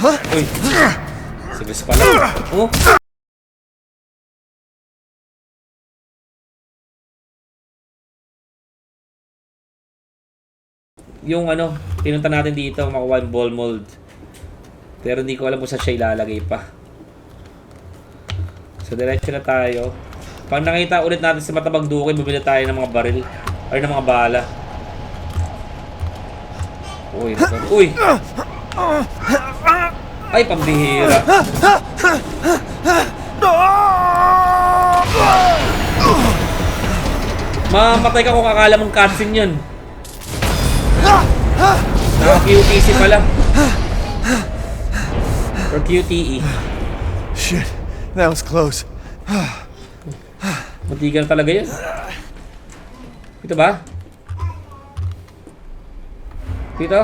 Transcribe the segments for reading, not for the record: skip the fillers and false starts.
Uy. Sigas pala. Oh. Yung ano, pinunta natin dito, makuha yung ball mold. Pero hindi ko alam kung saan siya ilalagay pa. So, diretso na tayo. Pag nakita ulit natin si Matabang Dukoy, bumili tayo ng mga baril. Or ng mga bala. Uy, uy! Ay, pambihira. Mamatay ka kung akala mong cutscene yun. Naka-QTC pala. Or QTE. Shit, that was close. Matigan talaga yun. Ito ba? Dito?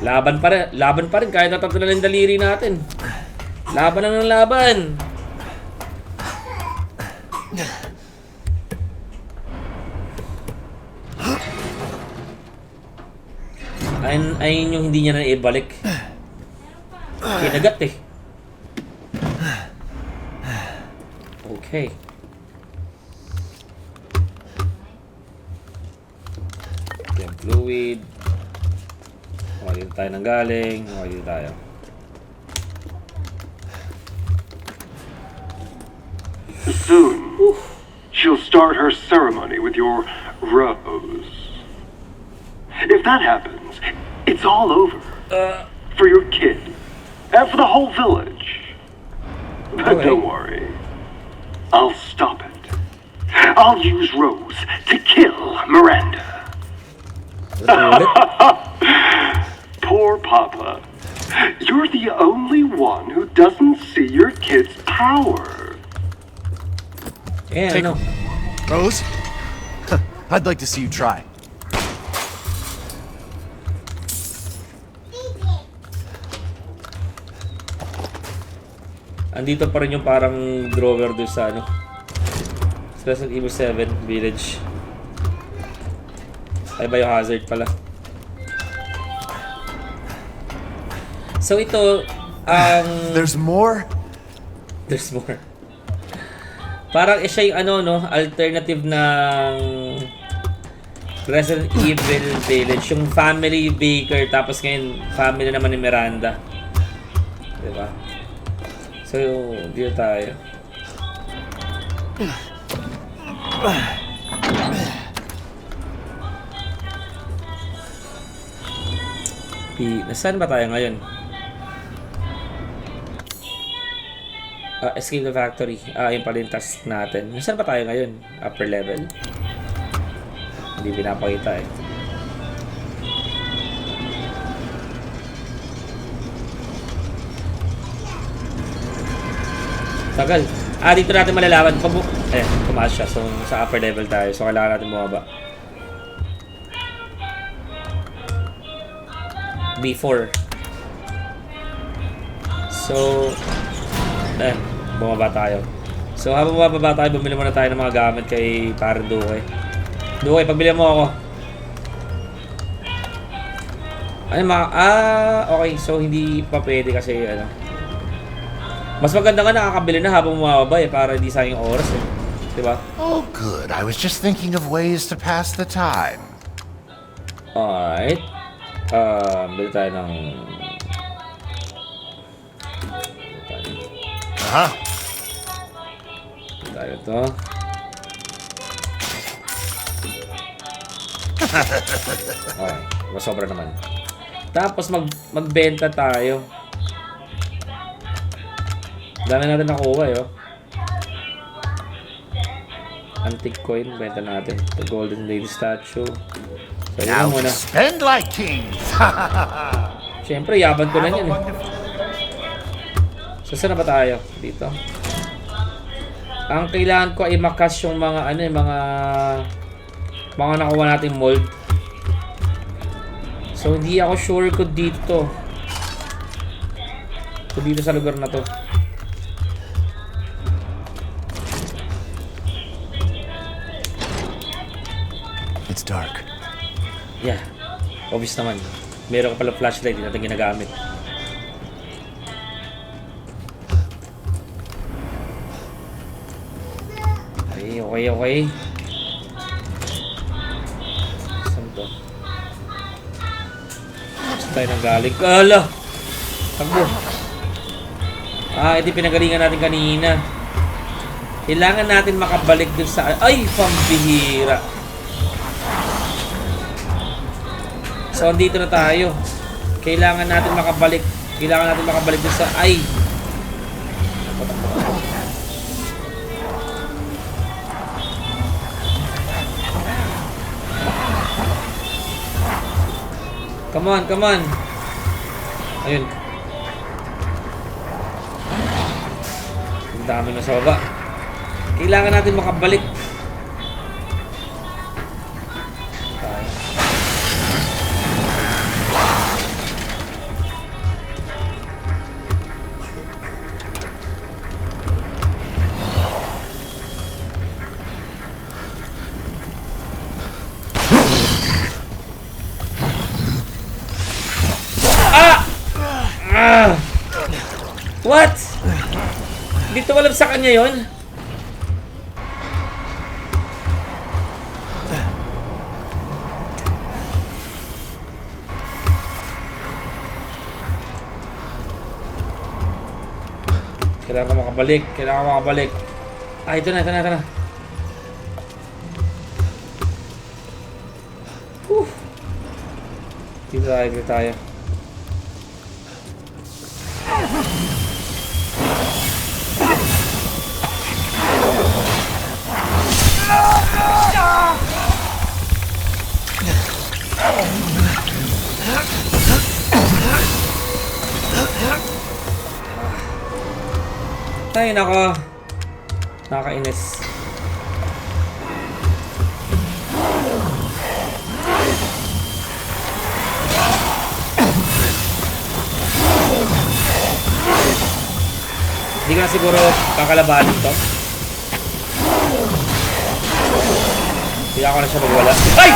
Laban pa rin kahit natatala ng daliri natin. Laban na ng laban. Ayun yung hindi niya na ibalik. Kinagat eh. Okay. Yung fluid. Dito tayo nang galing. Dito tayo. Soon, she'll start her ceremony with your rose. If that happens, it's all over. For your kid. And for the whole village. But Okay. don't worry. I'll stop it. I'll use Rose to kill Miranda. Poor Papa. You're the only one who doesn't see your kid's power. Eh, ano? Rose? I'd like to see you try. Andito pa rin yung parang drawer doon sa ano. Resident Evil 7 Village. Ay, Biohazard pala. So ito, There's more? there's more. Parang siya yung ano, no? Alternative ng Resident Evil Village. Yung family baker, tapos ngayon, family naman ni Miranda. Diba? So, dito tayo. Nasaan ba tayo ngayon? Escape the factory. Yun pala yung task natin. Nasaan ba tayo ngayon? Upper level? Hindi pinapakita eh. Tagal. Dito natin malalaman. Tumaas siya. So, sa upper level tayo. So, kailangan natin bumaba. B4. So, bumaba tayo. So, habang bumaba tayo, bumili muna tayo ng mga gamit kay Parang Dukoy. Dukoy, pagbili mo ako. Okay. So, hindi pa pwede kasi, mas maganda nga nakakabili na habang bumababa para hindi sayang yung oras eh. Diba? Oh, good. I was just thinking of ways to pass the time. Alright. Bili tayo ng... Uh-huh. Bili tayo ito. Okay. Masobra naman. Tapos magbenta tayo. Dami natin nakuha eh, oh. Antique coin, benta natin. The Golden Lady statue. So, yun Now muna. spend like kings. Siyempre, yaban ko na yan eh. So, saan na ba tayo? Dito. Ang kailangan ko ay makas yung mga mga nakuha nating mold. So, hindi ako sure ko dito. So, dito sa lugar na to. It's dark. Yeah. Obvious naman. Meron ka pala flashlight, hindi natin ginagamit. Okay. Saan to? Saan tayo nanggaling? Ala! Takbo! Ito pinagalingan natin kanina. Kailangan natin makabalik dun sa... Ay! Pambihira! So, andito na tayo. Kailangan natin makabalik dun sa... Ay! Come on. Ayun. Ang dami na sa baba. Kailangan natin makabalik. Tayo. What? Dito walang sa kanya yon? Kailangan ko makabalik. Ito na. Dito tayo. Ay, nako. Nakakainis. Hindi ko na siguro kakalabanin to. Kaya ako na siya magwala. Ay!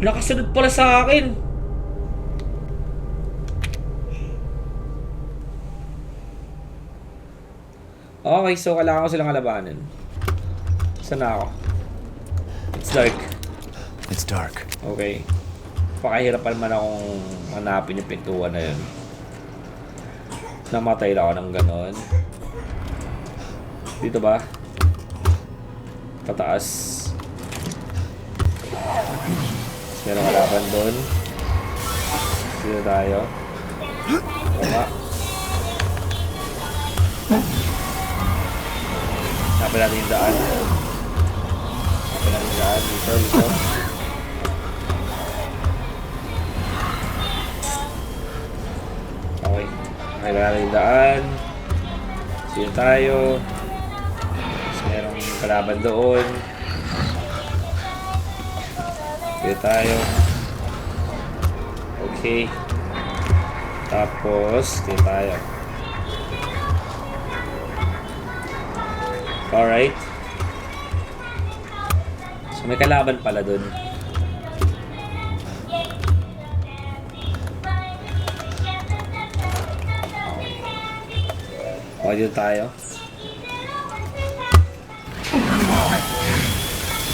Nakasunod pala sa akin. Okay, so kailangan ko silang kalabanin. Saan na ako? It's dark. Okay. Pakahirap pa naman akong hanapin yung pintuan na yun. Namatay na ako ng ganon. Dito ba? Pataas. Meron kalaban doon. Dito tayo. Tama. Hanapin natin yung daan. Dito. Okay. Kailangan yung daan. Dito tayo. Tapos merong kalaban doon. Dito tayo. Okay. Tapos, dito tayo. Alright. So, may kalaban pala dun. Okay, dito tayo.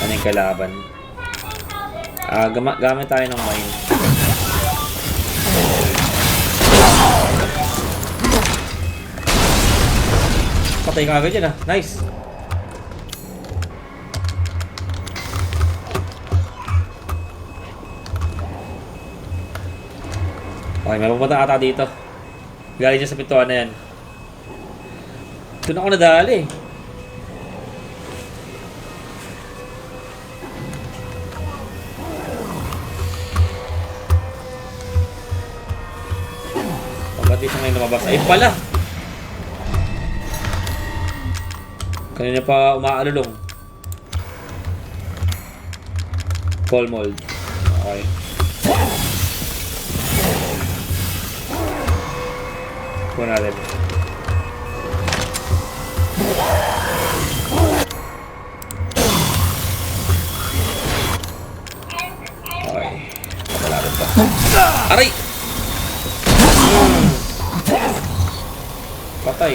Ano yung kalaban? Gamit tayo ng mine. Patay ka agad yan ah. Nice. Okay, may pupunta ata dito. Galing dyan sa pintuan na yan. Doon ako nadali. Ba't di siya ngayon lumabas? Ayun pala! Kanina pa umaalulong. Call mold. Okay. Kuha natin. Okay. Wala rin pa. Aray! Patay.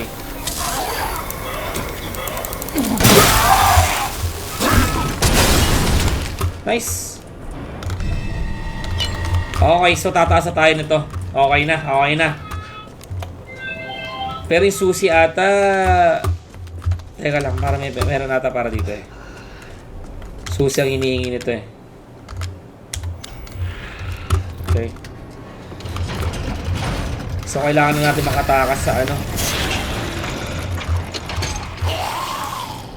Nice. Okay, so tataas na tayo nito. Okay na, okay na. Pero yung susi ata... Teka lang, para meron ata para dito eh. Susi ang hinihingi nito eh. Okay. So kailangan na natin makatakas sa ano.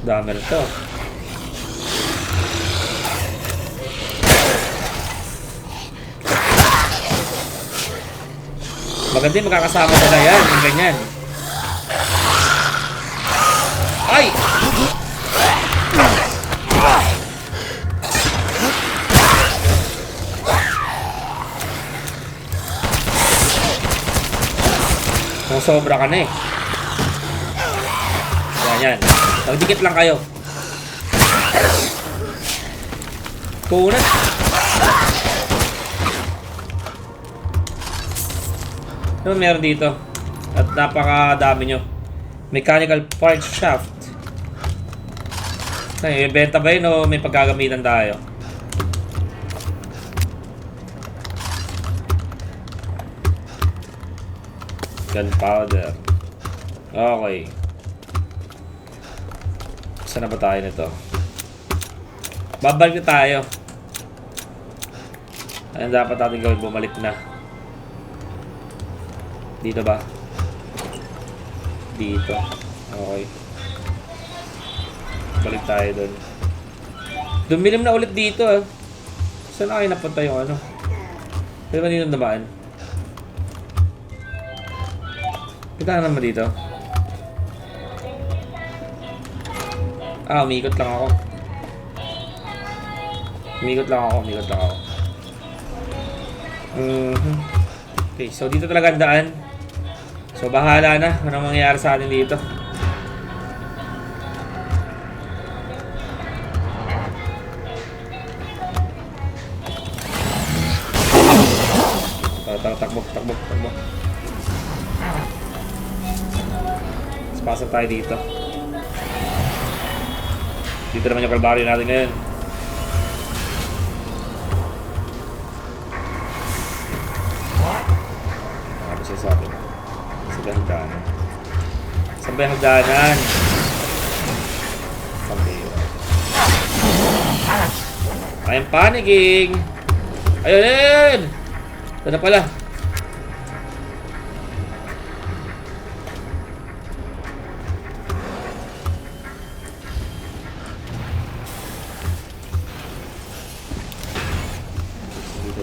Dami rin to. Maganda yung magkakasama sila yan, yung ganyan. Ay! Kung sobra ka na eh. Yan. Magdikit lang kayo. Kunat. Ano meron dito? At napakadami nyo. Mechanical parts shaft. Ay, benta ba yun o may paggagamitan tayo? Gunpowder. Okay. Saan na ba tayo nito? Babalik na tayo. Ayun dapat natin gawin, bumalik na. Dito ba? Dito. Okay. Balik tayo doon. Dumilim na ulit dito ah. Saan na kayo napunta yung ano? Pwede ba dito naman? Kita naman dito. Ah, umikot lang ako. Okay, so dito talaga ang daan. So bahala na anong mangyayari sa atin dito. Takbo. Pasok tayo dito. Dito naman yung kalbaryo natin ngayon. Ano siya sa atin? Sila hagdanan. Saan ba yung hagdanan? I'm panicking! Ayun! Ito na pala.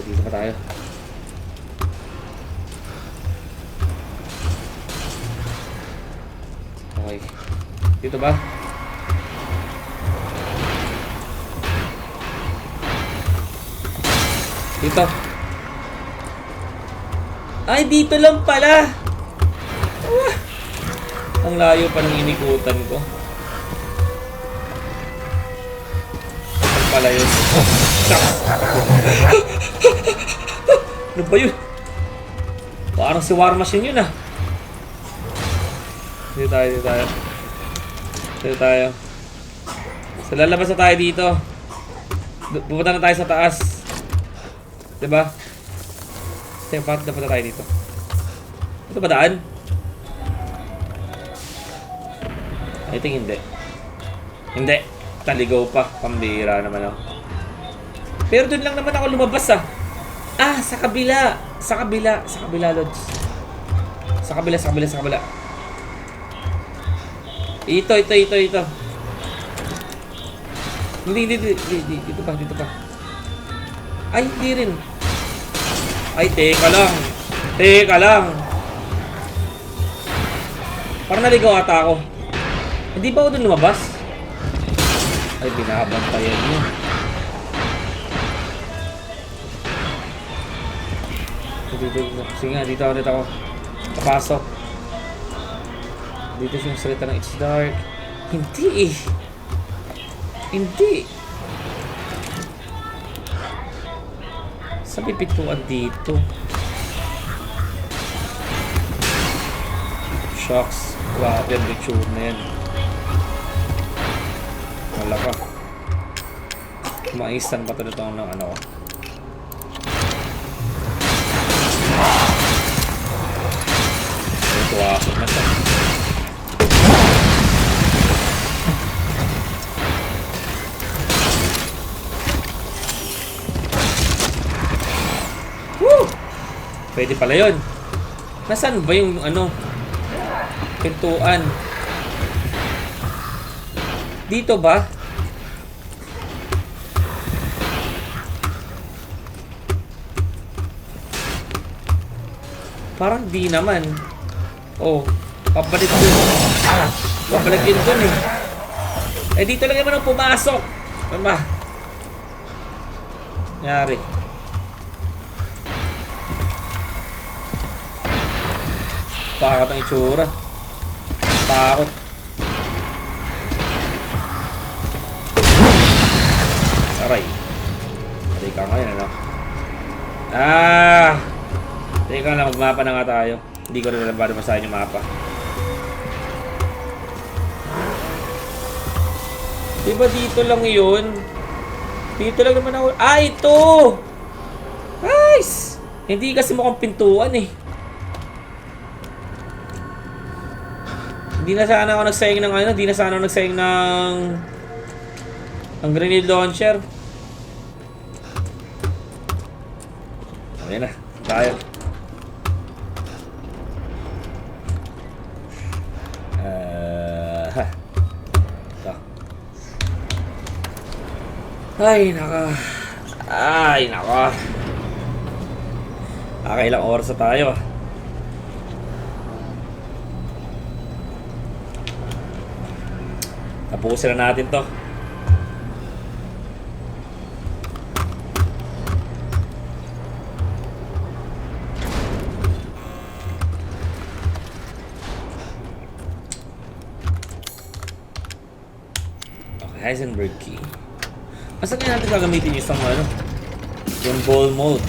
Dito pa tayo. Okay. Dito ba? Dito. Ay, dito lang pala. Ang layo pa ng inikutan ko. Ang pala yun. Ano ba yun? Parang si War Machine yun ah. Dito tayo. So lalabas na tayo dito. Pupunta na tayo sa taas. Diba? Bakit dapat na tayo dito? Ito ba daan? I think hindi. Hindi. Taligaw pa. Pambira naman ako. Pero doon lang naman ako lumabas ah. Ah, sa kabila. Sa kabila, Lods. Sa kabila. Ito. Hindi. Dito pa. Ay, hindi rin. Ay, teka lang. Parang naligaw ata ako. Hindi ba ako doon lumabas? Ay, binabantayan mo. Sige nga, dito ako. Papasok. Dito siyang salita ng it's dark. Hindi eh. Hindi. Sa pipituan dito. Shucks. Grabe ang picture na yan. Wala ka. Ma-instant pa ito ng ano ko. Ito ako na siya. Woo! Pwede pala yun. Nasaan ba yung ano? Pintuan. Dito ba? Parang di naman. Oh, pabalik dun. Pabalik din dun eh. Eh dito lang naman ang pumasok. Ano ba? Nangyari. Takot ang itsura. Takot. Aray. Aray ka ngayon, ano? Teka lang, magmapa na nga tayo. Hindi ko rin alam paano masahin yung mapa. Diba dito lang yun? Dito lang naman ako. Ah, ito! Nice! Hindi kasi mukhang pintuan eh. Hindi na sana ako nagsayang ng ano, hindi na sana ako nagsayang ng grenade launcher. Ayan na, tayo. Ay, naka. Ay, naka. Ilang oras na tayo ah. Tapusin na natin to. Okay, Heisenberg key. Asa kaya natin gagamitin yung isang ano? Yung ball mode.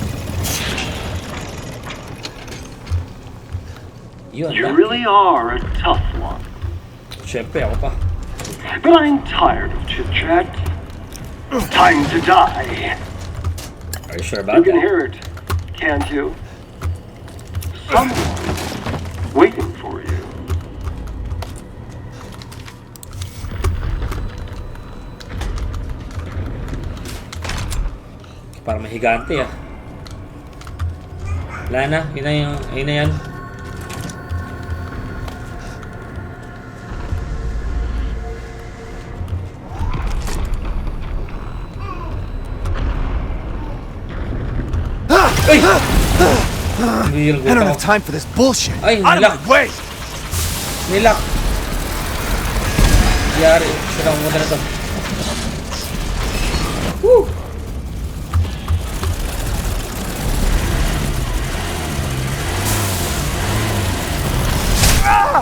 Yun, You really are a tough one. Siyempre, ako pa. But I'm tired of chit-chat. Time to die. Are you sure You about can that? hear it, can't you? Someone waiting for you. Para mahigante ah. Wala na, yun na yung, yun na yan. Ay! I don't have time for this bullshit. Ay, Out of nilak. my way! Nilak. Yari, sila mo na to. Woo!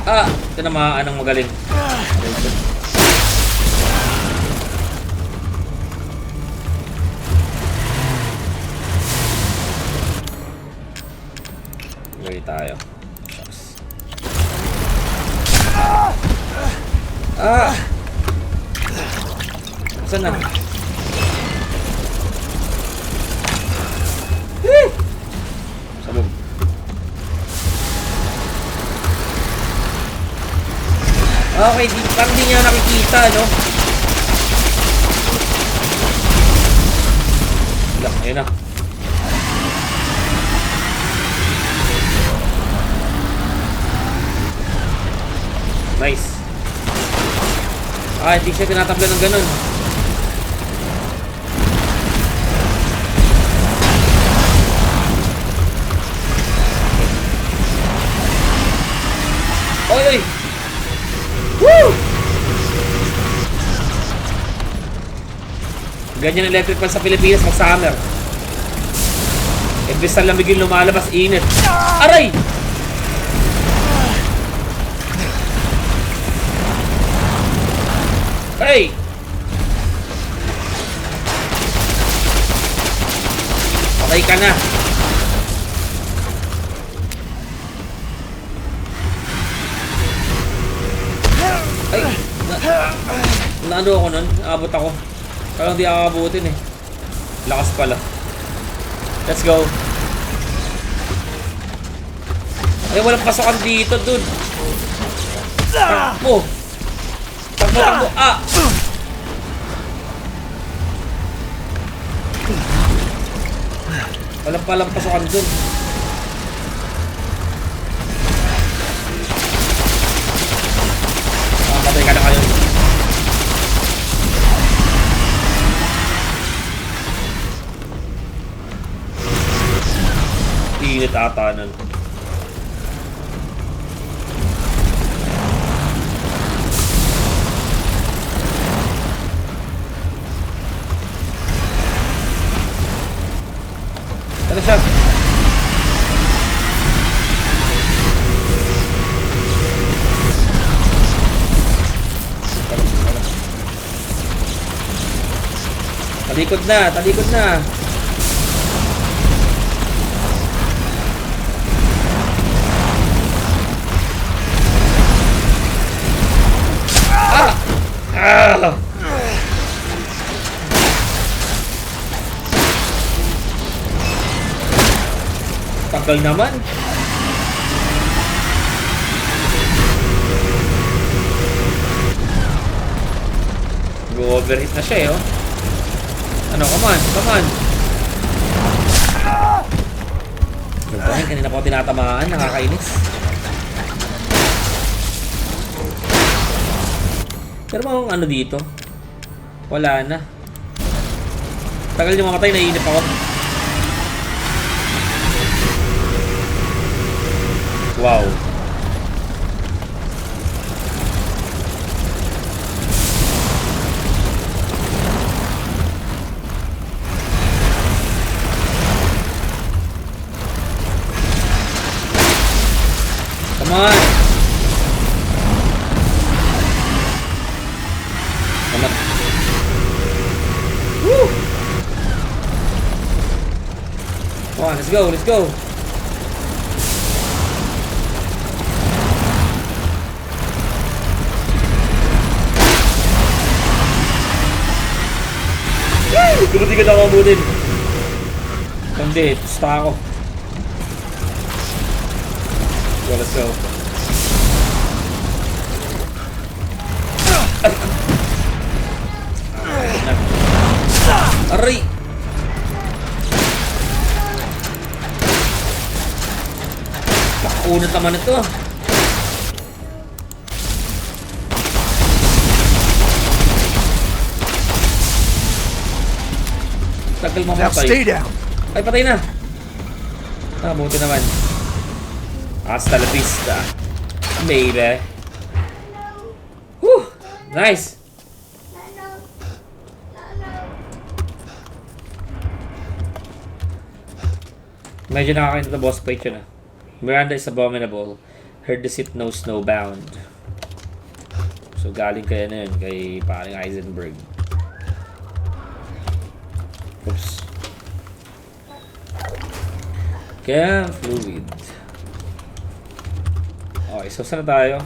Ah! Ito na anong magaling. Ready tayo. Shucks. Ah! Saan na? Sabog. Okay, parang di niya nakikita, no? Wala, ayun na. Nice. Ah, hindi siya tinatabla ng ganun. Oy, oy! Woo! Ganyan ang electric fan sa Pilipinas mag summer. Imbes na lamig yung lumalabas, init. Aray! Ay! Patay ka na. Ay! Naano ako nun? Abot ako. Parang di ako abutin eh. Lakas pala. Let's go. Ay, walang pasokan dito, dude. Takbo. Takbo, takbo. Ah! Walang palang pasokan dun. Patay ka na kayo. Init ata nun. Ano siya? Talikod na, talikod na. Ah! Ah! Tagal naman. Go-overhit na siya eh, oh. Ano, come on, come on. Nagpahin, kanina pa ako tinatamaan, nakakainis. Pero mga ano dito? Wala na. Tagal niyo mamatay, naiinip ako. Wow. Come on. Come on. Woo. Come on, let's go, let's go. Hindi ka na mabutin. Hindi, basta ako. Go, let's go. Aray! Pakunat naman ito. Tagal Now mamatay. stay down. Ay, patay na. Ah, buti naman. Hasta la vista, baby. Whew! Nice! Medyo nakakain na boss fight yun ah. Miranda is abominable. Her deceit knows no bound. So galing kaya na yun kay paring Heisenberg. Oops. Kaya fluid. Okay, so saan na tayo?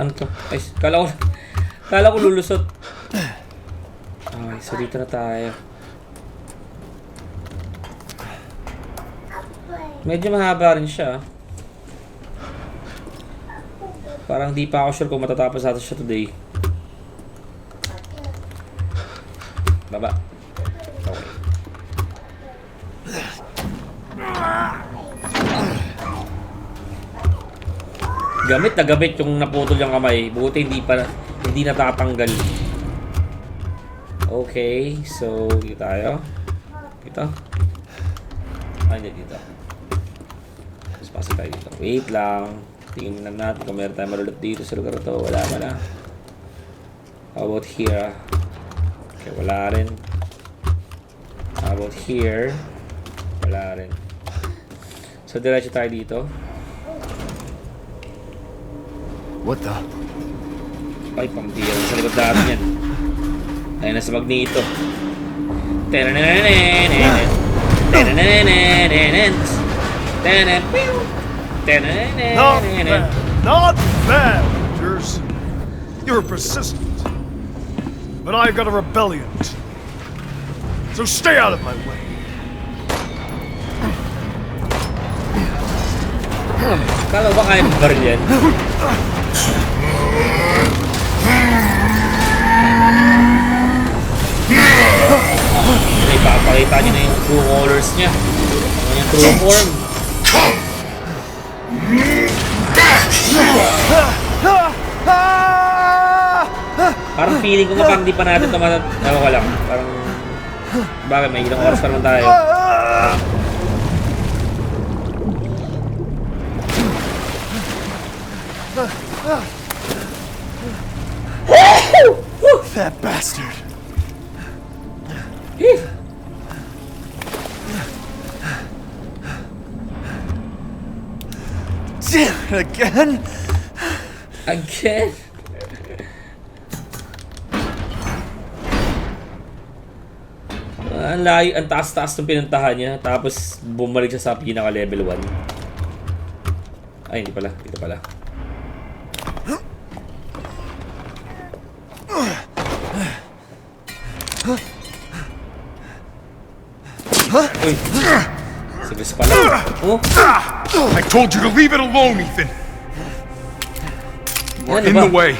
Ano to? Ay, kala ko lulusot. Okay, so dito na tayo. Medyo mahaba rin siya. Parang di pa ako sure kung matatapos natin siya today. Baba. Okay. Gamit na gamit yung naputol yung kamay. Buti hindi natatanggal. Okay, so dito tayo. Dito. Ay, dito. Mas pasok tayo dito. Wait lang. Tingnan na natin kung meron tayo malulot dito sa lugar to. Wala man na. How about here? Okay, wala rin. How about here? Wala rin. So, diretso tayo dito. What the? Ay, pambira. Sa likod natin yan. Ayun na sa Magneto. Tenenenenen. Tenenenenen. Tenen. Pew. Tenenenenen. Not bad, Rangers. You're persistent. But I've got a rebellion. So stay out of my way. Kala ba kaya mag-baril yan? May papakita niya na yung true colors niya. Ano yung true form. Parang feeling ko nga pang di pa natin tumatap. Ewan ko lang. Parang... Bakit? May ilang oras pa naman tayo. That bastard. Damn it again. Again? Ang layo, ang taas-taas ng pinuntahan niya. Tapos bumalik siya sa pinaka level 1. Ay, hindi pala. Dito pala. Uy. Sige pala. Oh. I told you to leave it alone, Ethan. Ano In ba? the way.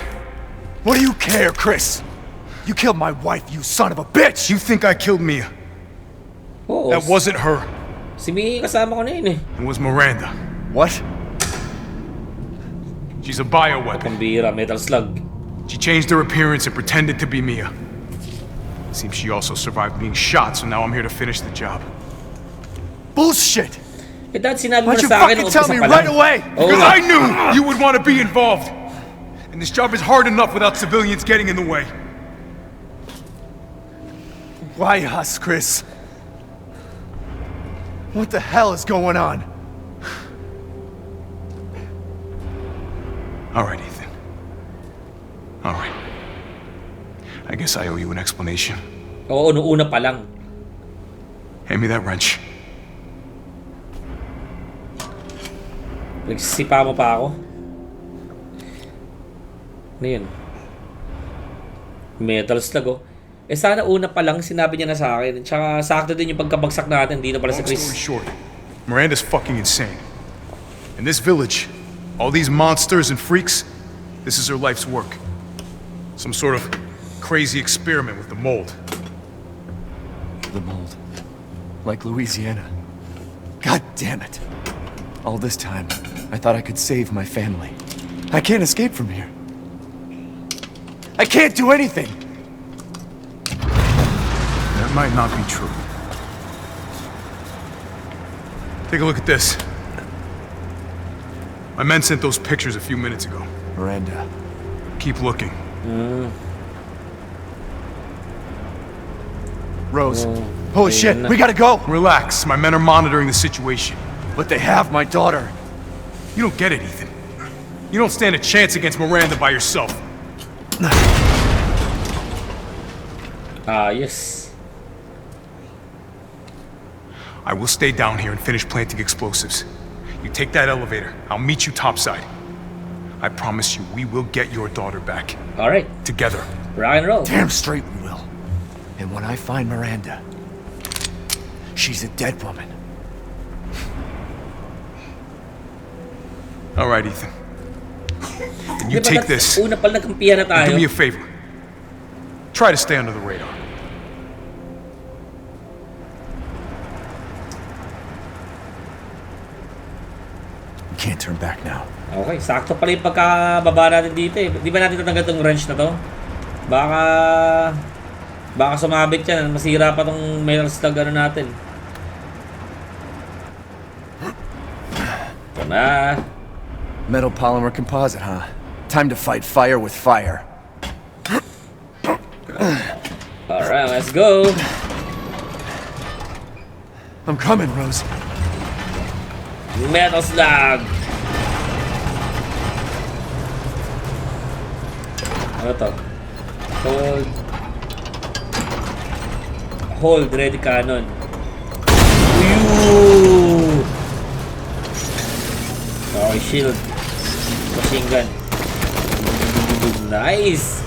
What do you care, Chris? You killed my wife, you son of a bitch! You think I killed Mia? Oo. That wasn't her. Si Mii kasama ko na yun eh. It was Miranda. What? She's a bioweapon. Pambira, Metal Slug. She changed her appearance and pretended to be Mia. Seems she also survived being shot, so now I'm here to finish the job. Bullshit! Eh dahil sinabi mo Why na don't you sa akin fucking nung tell umpisa me pa right lang. away? Oo Because nga. I knew you would want to be involved. And this job is hard enough without civilians getting in the way. Why us, Chris? What the hell is going on? All right, Ethan. All right. I guess I owe you an explanation. Oo, noong una pa lang. Hand me that wrench. Nagsisipa mo pa ako. Ano yun? Metal Slug oh. Eh sana una pa lang sinabi niya na sa akin. Tsaka sakto din yung pagkabagsak natin. Hindi na pala si Long story Chris. short, Miranda's fucking insane. In this village, all these monsters and freaks, this is her life's work. Some sort of crazy experiment with the mold. The mold. Like Louisiana. God damn it. All this time, I thought I could save my family. I can't escape from here. I can't do anything! That might not be true. Take a look at this. My men sent those pictures a few minutes ago. Miranda. Keep looking. Rose. Holy shit, we gotta go! Relax, my men are monitoring the situation. But they have my daughter. You don't get it, Ethan. You don't stand a chance against Miranda by yourself. Yes. I will stay down here and finish planting explosives. You take that elevator. I'll meet you topside. I promise you, we will get your daughter back. Alright. Together. Rock and roll. Damn straight we will. And when I find Miranda, she's a dead woman. All right, Ethan. And you Di ba take this. Una pala nagkampihan na tayo. Do me a favor. Try to stay under the radar. We can't turn back now. Okay, sakto pala yung pagkababa natin dito eh. Di ba natin tatanggal tong wrench na to? Baka sumabit yan. Masira pa tong metal slug ano natin. Ito na. Metal polymer composite, huh? Time to fight fire with fire. Alright, let's go. I'm coming, Rose. Metal slug. Ano to? Hold. Hold, ready cannon. Uyuu! Okay, shield. Machine gun. Nice!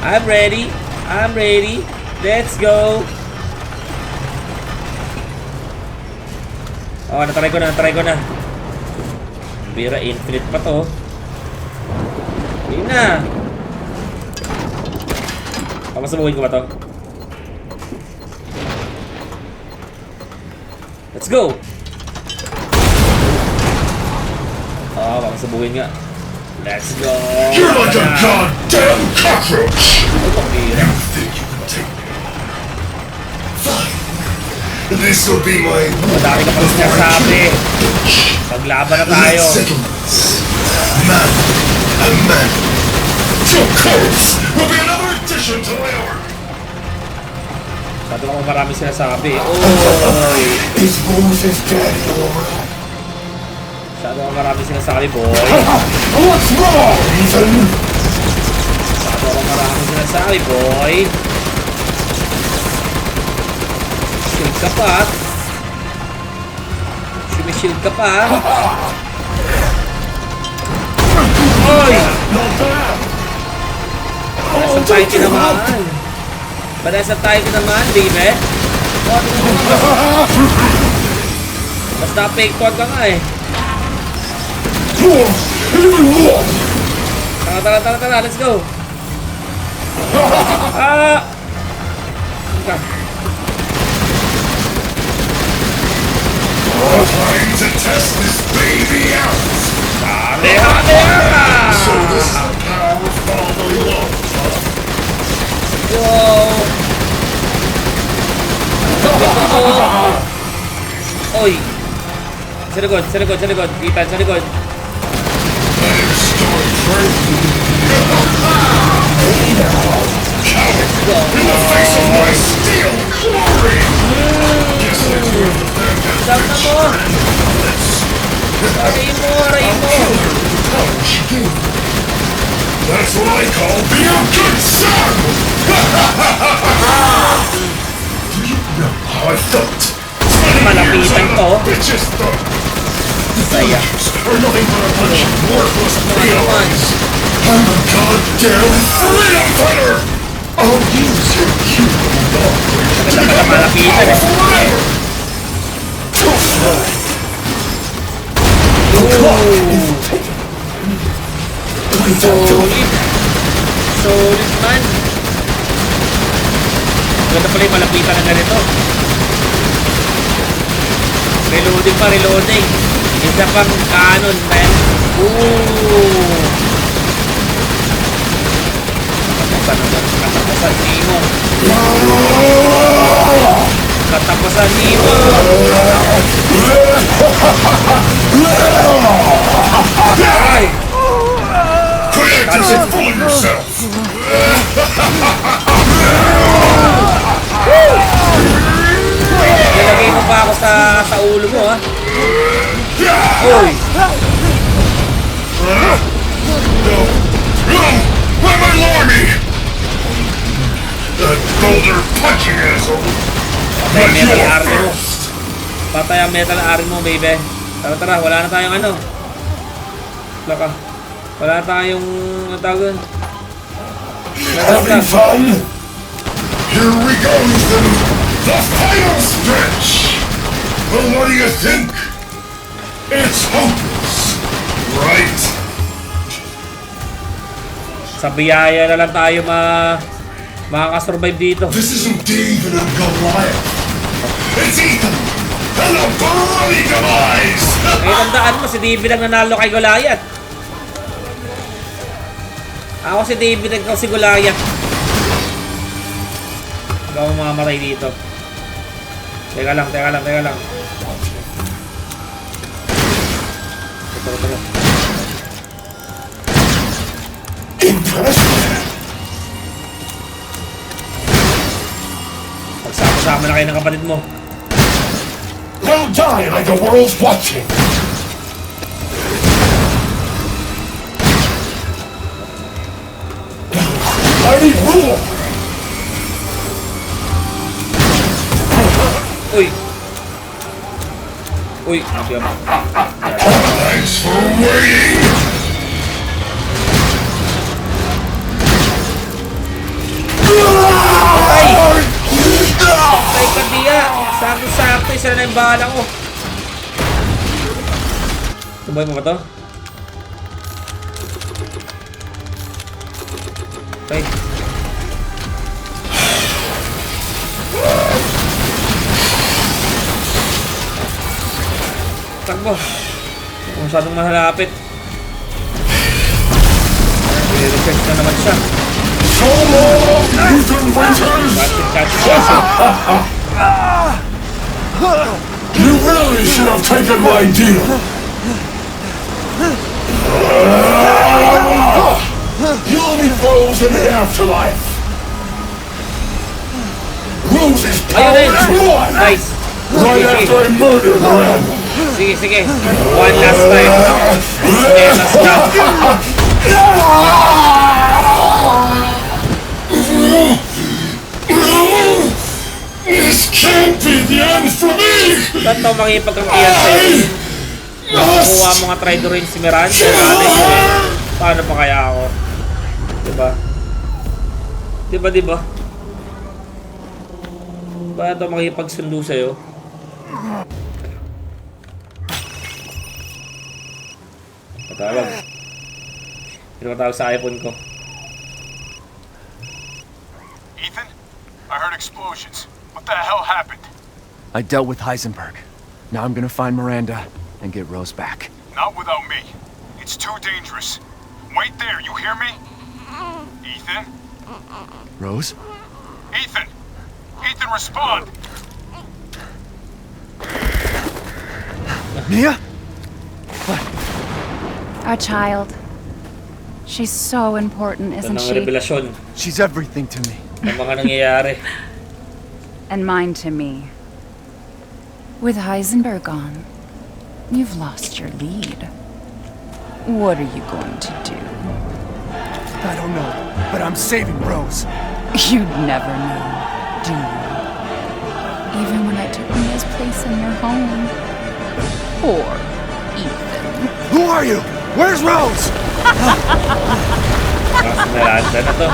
I'm ready! I'm ready! Let's go! Oh, natry ko na. Bira, infinite pa to. Yun na! Papasubukin ko ba to? Let's go! Oh, papasubukin nga. Let's go! You're like a goddamn cockroach! Ay, pambira. You think you can take me? Fine. This'll be my Madami ka pang sinasabi. Paglaban na tayo. settlements. Man, a man. Your corpse will be another addition to my army. Masyado ako marami sinasabi. Oy! Is Moses daddy alright? Masyado ako marami sinasabi, boy. What's wrong, Ethan? Masyado ako marami sinasabi, boy. Shield ka pa. Shield ka pa. Oy! Nasa tayo tinamaan. Nasa tayo tinamaan, baby. Mas na-apektuan ka nga eh. Tara, let's go. Ah! Time to test this baby out. So this is the power father loves. Wow! Oy! Sa likod. Kita, sa likod. I am still training. Coward! In the face of my steel glory! Guess it's worth the fact that Down na mo! Aray mo! punch. That's what I call being a good son! Do you know how I felt? Malapitan to. Bitches thought Saya. are nothing but a bunch of worthless peons. I'm a goddamn freedom fighter! I'll use your cute little dog to become a Malapitan eh. forever! Solid man. Ganda pala yung malapitan na ganito. Reloading. Isa pang cannon, man. Ooh. Katapusan Nemo. Katapusan Nemo. Ay! Creators, fool yourself! Nilagay mo pa ako sa ulo mo, ha? Oy! No! I'm alarmy! That boulder punching asshole! Patay ang metal army mo. Patay ang metal army mo, baby. Tara, wala na tayong ano. Laka. Wala na tayong tawag. Having fun? Here we go, Ethan! The final stretch! Well, what do you think? It's hopeless, right? Sa biyaya na lang tayo makakasurvive dito. This isn't David and Goliath. It's Ethan and a bloody demise! Eh, tandaan mo, si David ang nanalo kay Goliath. Ako si David at ikaw si Goliath. Ikaw ang mamamatay dito. Teka lang. Tara. Impressive! Pagsama-sama na kayo ng kapatid mo. They'll die like the world's watching! I need more! Uy! Uy! Nagyam. Thanks for waiting! Ay, Kadia! Sakto-sakto, isa na yung bahala ko. Tumbay mo ba to? Okay. Takbo. Kung masyadong mahalapit. I-refresh na naman siya. So long, mutant winters! Catch. You really should have taken my deal! You'll be frozen in the afterlife! Rose's Ayun na power yun! is one! Nice! Right after I murdered Miranda! Sige. One last time. Sige, last na. This can't be the end for me! Saan to makipagkampihan sa'yo? Nakukuha mo nga traitor rin si Miranda. Paano pa kaya ako? Diba? Paano to makipagsundo sa'yo? Patawag. Pinapatawag sa iPhone ko. Ethan? I heard explosions. What the hell happened? I dealt with Heisenberg. Now I'm gonna find Miranda and get Rose back. Not without me. It's too dangerous. Wait there, you hear me? Ethan? Rose? Ethan! Ethan, respond! Mia? Our child. She's so important, Ito isn't ng she? revelasyon She's everything to me. ng mga nangyayari. And mine to me. With Heisenberg gone, you've lost your lead. What are you going to do? I don't know, but I'm saving Rose. You'd never know, do you? Even when I took Mia's place in your home. Poor Ethan. Who are you? Where's Rose? Mas Miranda na to.